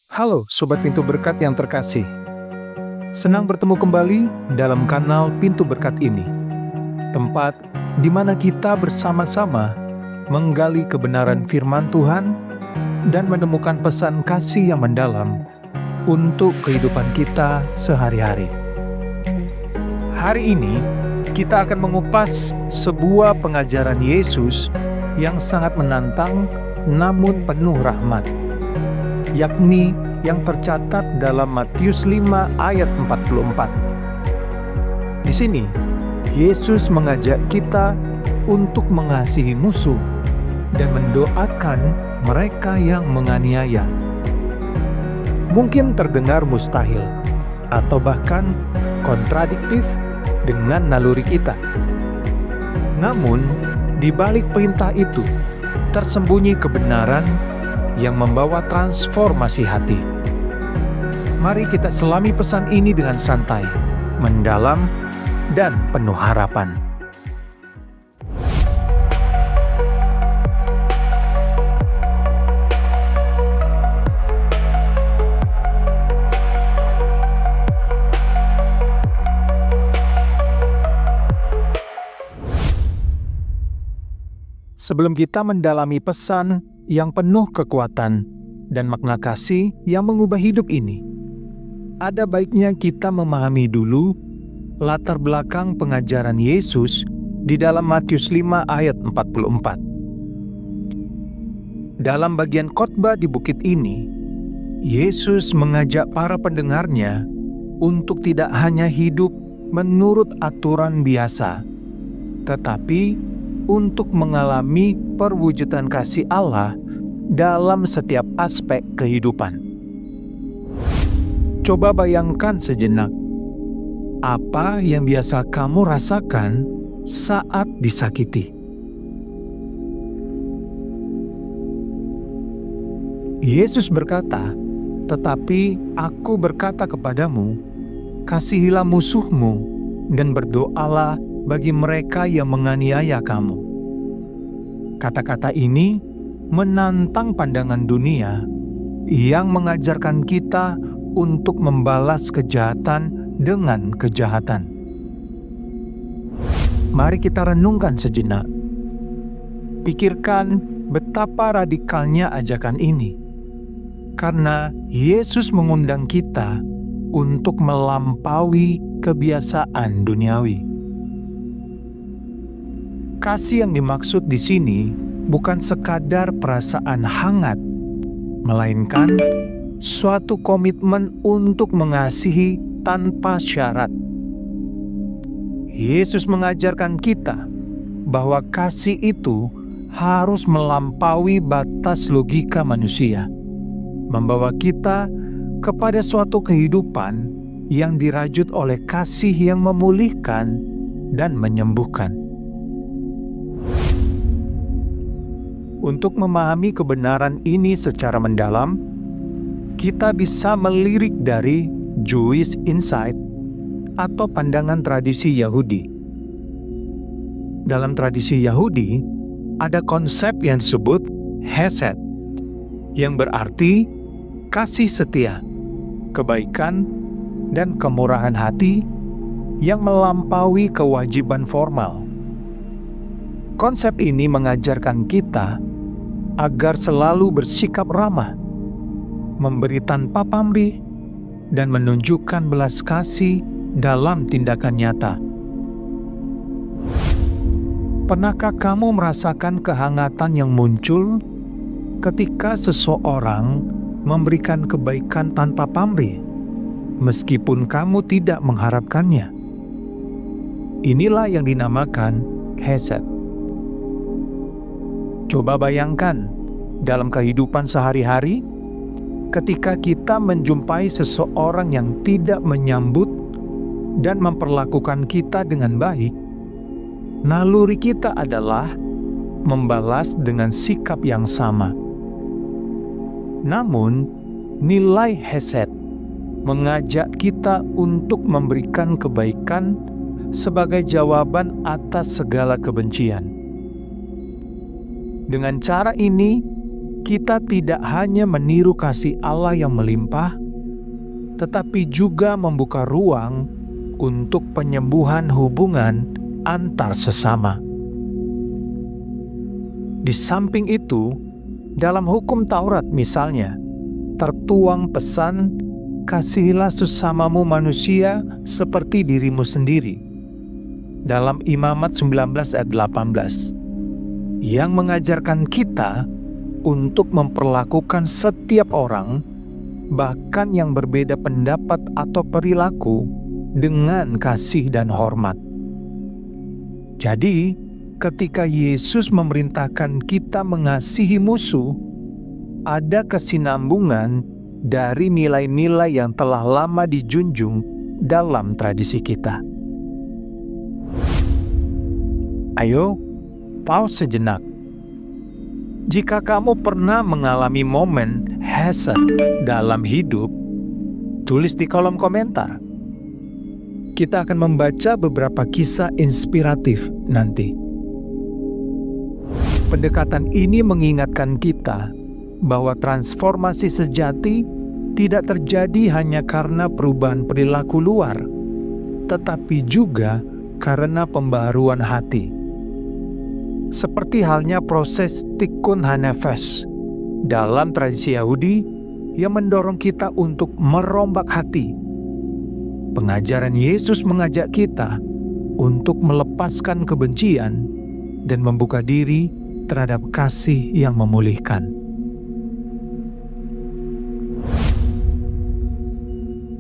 Halo Sobat Pintu Berkat yang terkasih. Senang bertemu kembali dalam kanal Pintu Berkat ini. Tempat di mana kita bersama-sama menggali kebenaran firman Tuhan dan menemukan pesan kasih yang mendalam untuk kehidupan kita sehari-hari. Hari ini kita akan mengupas sebuah pengajaran Yesus yang sangat menantang namun penuh rahmat, yakni yang tercatat dalam Matius 5 ayat 44. Di sini, Yesus mengajak kita untuk mengasihi musuh dan mendoakan mereka yang menganiaya. Mungkin terdengar mustahil atau bahkan kontradiktif dengan naluri kita. Namun, di balik perintah itu tersembunyi kebenaran yang membawa transformasi hati. Mari kita selami pesan ini dengan santai, mendalam, dan penuh harapan. Sebelum kita mendalami pesan yang penuh kekuatan dan makna kasih yang mengubah hidup ini, ada baiknya kita memahami dulu latar belakang pengajaran Yesus di dalam Matius 5 ayat 44. Dalam bagian khotbah di bukit ini, Yesus mengajak para pendengarnya untuk tidak hanya hidup menurut aturan biasa, tetapi untuk mengalami perwujudan kasih Allah dalam setiap aspek kehidupan. Coba bayangkan sejenak, apa yang biasa kamu rasakan saat disakiti? Yesus berkata, "Tetapi aku berkata kepadamu, kasihilah musuhmu dan berdoalah bagi mereka yang menganiaya kamu." Kata-kata ini menantang pandangan dunia yang mengajarkan kita untuk membalas kejahatan dengan kejahatan. Mari kita renungkan sejenak. Pikirkan betapa radikalnya ajakan ini, karena Yesus mengundang kita untuk melampaui kebiasaan duniawi. Kasih yang dimaksud di sini bukan sekadar perasaan hangat, melainkan suatu komitmen untuk mengasihi tanpa syarat. Yesus mengajarkan kita bahwa kasih itu harus melampaui batas logika manusia, membawa kita kepada suatu kehidupan yang dirajut oleh kasih yang memulihkan dan menyembuhkan. Untuk memahami kebenaran ini secara mendalam, kita bisa melirik dari Jewish Insight atau pandangan tradisi Yahudi. Dalam tradisi Yahudi, ada konsep yang disebut Hesed, yang berarti kasih setia, kebaikan, dan kemurahan hati yang melampaui kewajiban formal. Konsep ini mengajarkan kita agar selalu bersikap ramah, memberi tanpa pamrih, dan menunjukkan belas kasih dalam tindakan nyata. Pernahkah kamu merasakan kehangatan yang muncul ketika seseorang memberikan kebaikan tanpa pamrih, meskipun kamu tidak mengharapkannya? Inilah yang dinamakan Hesed. Coba bayangkan, dalam kehidupan sehari-hari, ketika kita menjumpai seseorang yang tidak menyambut dan memperlakukan kita dengan baik, naluri kita adalah membalas dengan sikap yang sama. Namun, nilai Hesed mengajak kita untuk memberikan kebaikan sebagai jawaban atas segala kebencian. Dengan cara ini, kita tidak hanya meniru kasih Allah yang melimpah, tetapi juga membuka ruang untuk penyembuhan hubungan antar sesama. Di samping itu, dalam hukum Taurat misalnya, tertuang pesan, "Kasihilah sesamamu manusia seperti dirimu sendiri." Dalam Imamat 19 ayat 18, yang mengajarkan kita untuk memperlakukan setiap orang, bahkan yang berbeda pendapat atau perilaku, dengan kasih dan hormat. Jadi, ketika Yesus memerintahkan kita mengasihi musuh, ada kesinambungan dari nilai-nilai yang telah lama dijunjung dalam tradisi kita. Ayo, pause sejenak. Jika kamu pernah mengalami momen hesed dalam hidup, tulis di kolom komentar. Kita akan membaca beberapa kisah inspiratif nanti. Pendekatan ini mengingatkan kita bahwa transformasi sejati tidak terjadi hanya karena perubahan perilaku luar, tetapi juga karena pembaharuan hati. Seperti halnya proses tikkun hanefesh dalam tradisi Yahudi yang mendorong kita untuk merombak hati. Pengajaran Yesus mengajak kita untuk melepaskan kebencian dan membuka diri terhadap kasih yang memulihkan.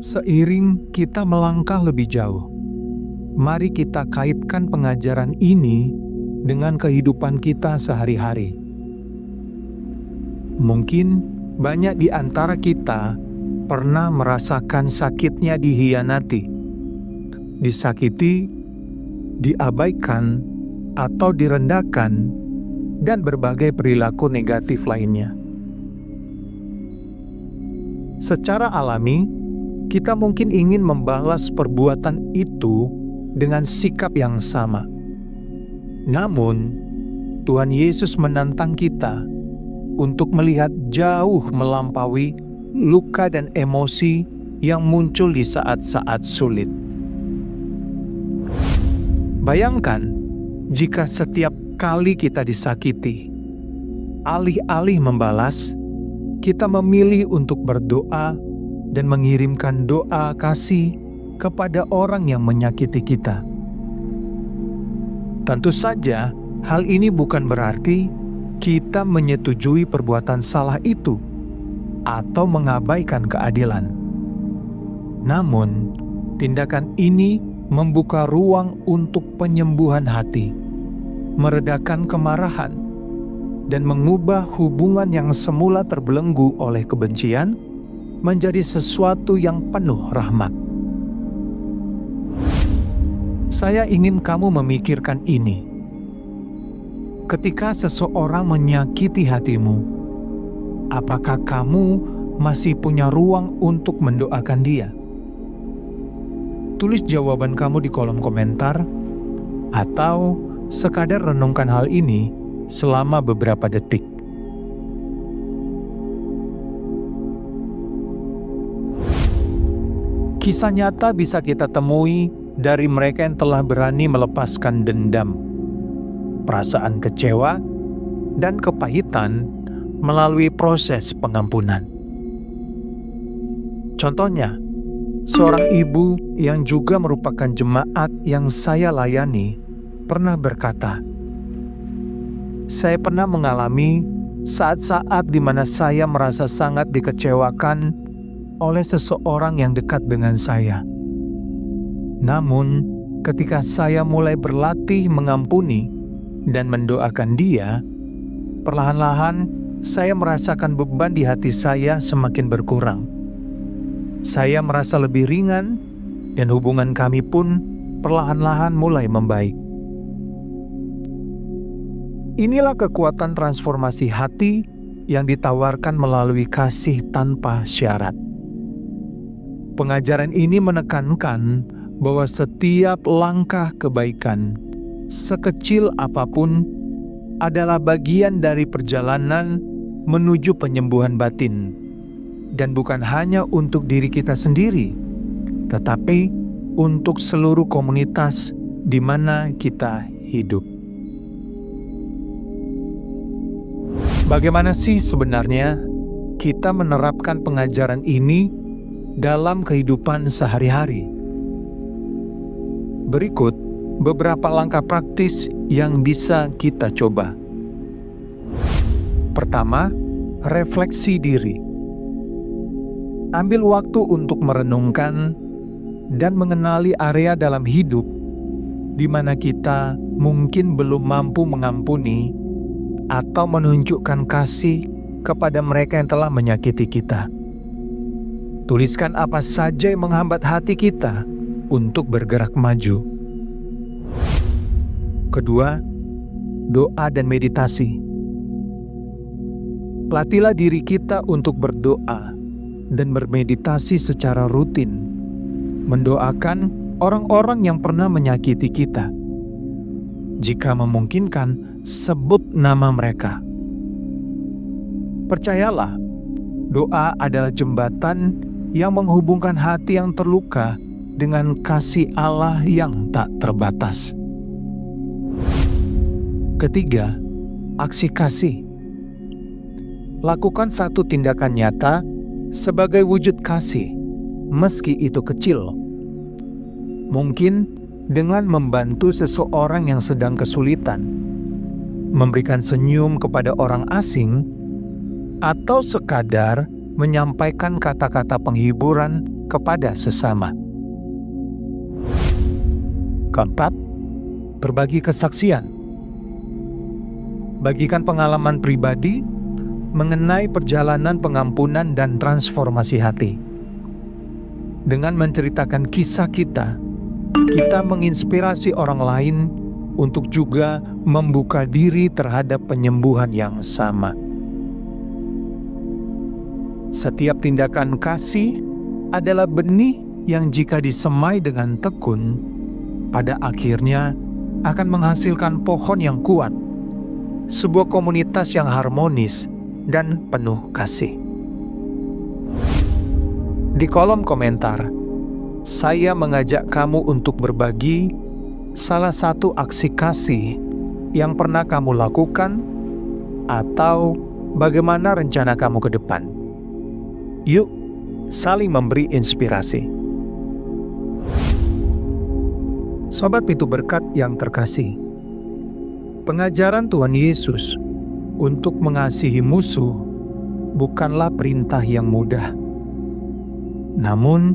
Seiring kita melangkah lebih jauh, mari kita kaitkan pengajaran ini dengan kehidupan kita sehari-hari. Mungkin banyak di antara kita pernah merasakan sakitnya dihianati, disakiti, diabaikan, atau direndahkan, dan berbagai perilaku negatif lainnya. Secara alami, kita mungkin ingin membalas perbuatan itu dengan sikap yang sama. Namun, Tuhan Yesus menantang kita untuk melihat jauh melampaui luka dan emosi yang muncul di saat-saat sulit. Bayangkan jika setiap kali kita disakiti, alih-alih membalas, kita memilih untuk berdoa dan mengirimkan doa kasih kepada orang yang menyakiti kita. Tentu saja, hal ini bukan berarti kita menyetujui perbuatan salah itu atau mengabaikan keadilan. Namun, tindakan ini membuka ruang untuk penyembuhan hati, meredakan kemarahan, dan mengubah hubungan yang semula terbelenggu oleh kebencian menjadi sesuatu yang penuh rahmat. Saya ingin kamu memikirkan ini. Ketika seseorang menyakiti hatimu, apakah kamu masih punya ruang untuk mendoakan dia? Tulis jawaban kamu di kolom komentar, atau sekadar renungkan hal ini selama beberapa detik. Kisah nyata bisa kita temui dari mereka yang telah berani melepaskan dendam, perasaan kecewa, dan kepahitan melalui proses pengampunan. Contohnya, seorang ibu yang juga merupakan jemaat yang saya layani pernah berkata, "Saya pernah mengalami saat-saat di mana saya merasa sangat dikecewakan oleh seseorang yang dekat dengan saya. Namun, ketika saya mulai berlatih mengampuni dan mendoakan dia, perlahan-lahan saya merasakan beban di hati saya semakin berkurang. Saya merasa lebih ringan, dan hubungan kami pun perlahan-lahan mulai membaik." Inilah kekuatan transformasi hati yang ditawarkan melalui kasih tanpa syarat. Pengajaran ini menekankan bahwa setiap langkah kebaikan, sekecil apapun, adalah bagian dari perjalanan menuju penyembuhan batin, dan bukan hanya untuk diri kita sendiri, tetapi untuk seluruh komunitas di mana kita hidup. Bagaimana sih sebenarnya kita menerapkan pengajaran ini dalam kehidupan sehari-hari? Berikut beberapa langkah praktis yang bisa kita coba. Pertama, refleksi diri. Ambil waktu untuk merenungkan dan mengenali area dalam hidup di mana kita mungkin belum mampu mengampuni atau menunjukkan kasih kepada mereka yang telah menyakiti kita. Tuliskan apa saja yang menghambat hati kita untuk bergerak maju. Kedua, doa dan meditasi. Latihlah diri kita untuk berdoa dan bermeditasi secara rutin, mendoakan orang-orang yang pernah menyakiti kita. Jika memungkinkan, sebut nama mereka. Percayalah, doa adalah jembatan yang menghubungkan hati yang terluka dengan kasih Allah yang tak terbatas. Ketiga, aksi kasih. Lakukan satu tindakan nyata sebagai wujud kasih, meski itu kecil. Mungkin dengan membantu seseorang yang sedang kesulitan, memberikan senyum kepada orang asing, atau sekadar menyampaikan kata-kata penghiburan kepada sesama. Keempat, berbagi kesaksian. Bagikan pengalaman pribadi mengenai perjalanan pengampunan dan transformasi hati. Dengan menceritakan kisah kita menginspirasi orang lain untuk juga membuka diri terhadap penyembuhan yang sama. Setiap tindakan kasih adalah benih yang jika disemai dengan tekun, pada akhirnya akan menghasilkan pohon yang kuat, sebuah komunitas yang harmonis dan penuh kasih. Di kolom komentar, saya mengajak kamu untuk berbagi salah satu aksi kasih yang pernah kamu lakukan atau bagaimana rencana kamu ke depan. Yuk, saling memberi inspirasi. Sobat Pintu Berkat yang terkasih, pengajaran Tuhan Yesus untuk mengasihi musuh bukanlah perintah yang mudah. Namun,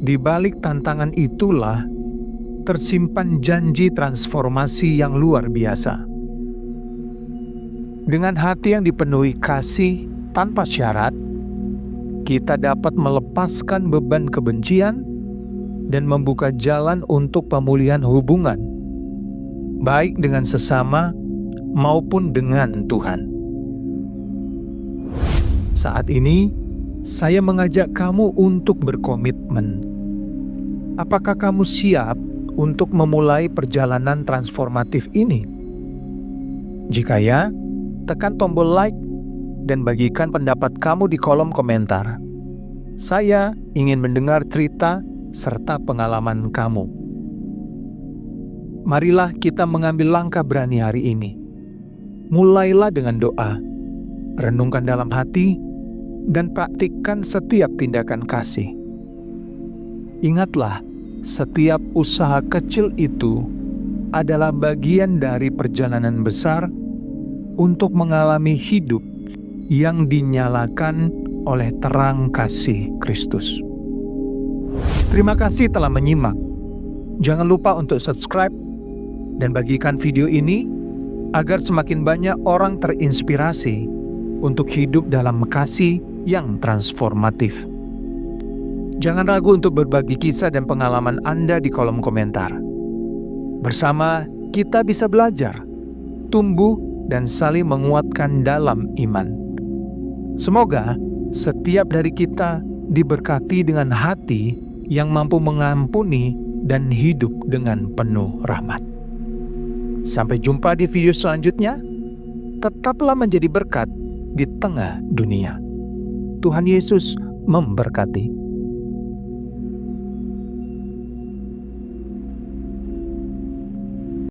di balik tantangan itulah tersimpan janji transformasi yang luar biasa. Dengan hati yang dipenuhi kasih tanpa syarat, kita dapat melepaskan beban kebencian dan membuka jalan untuk pemulihan hubungan, baik dengan sesama maupun dengan Tuhan. Saat ini, saya mengajak kamu untuk berkomitmen. Apakah kamu siap untuk memulai perjalanan transformatif ini? Jika ya, tekan tombol like dan bagikan pendapat kamu di kolom komentar. Saya ingin mendengar cerita serta pengalaman kamu. Marilah kita mengambil langkah berani hari ini. Mulailah dengan doa, renungkan dalam hati, dan praktikkan setiap tindakan kasih. Ingatlah, setiap usaha kecil itu adalah bagian dari perjalanan besar untuk mengalami hidup yang dinyalakan oleh terang kasih Kristus. Terima kasih telah menyimak. Jangan lupa untuk subscribe dan bagikan video ini agar semakin banyak orang terinspirasi untuk hidup dalam kasih yang transformatif. Jangan ragu untuk berbagi kisah dan pengalaman Anda di kolom komentar. Bersama kita bisa belajar, tumbuh, dan saling menguatkan dalam iman. Semoga setiap dari kita diberkati dengan hati yang mampu mengampuni dan hidup dengan penuh rahmat. Sampai jumpa di video selanjutnya. Tetaplah menjadi berkat di tengah dunia. Tuhan Yesus memberkati.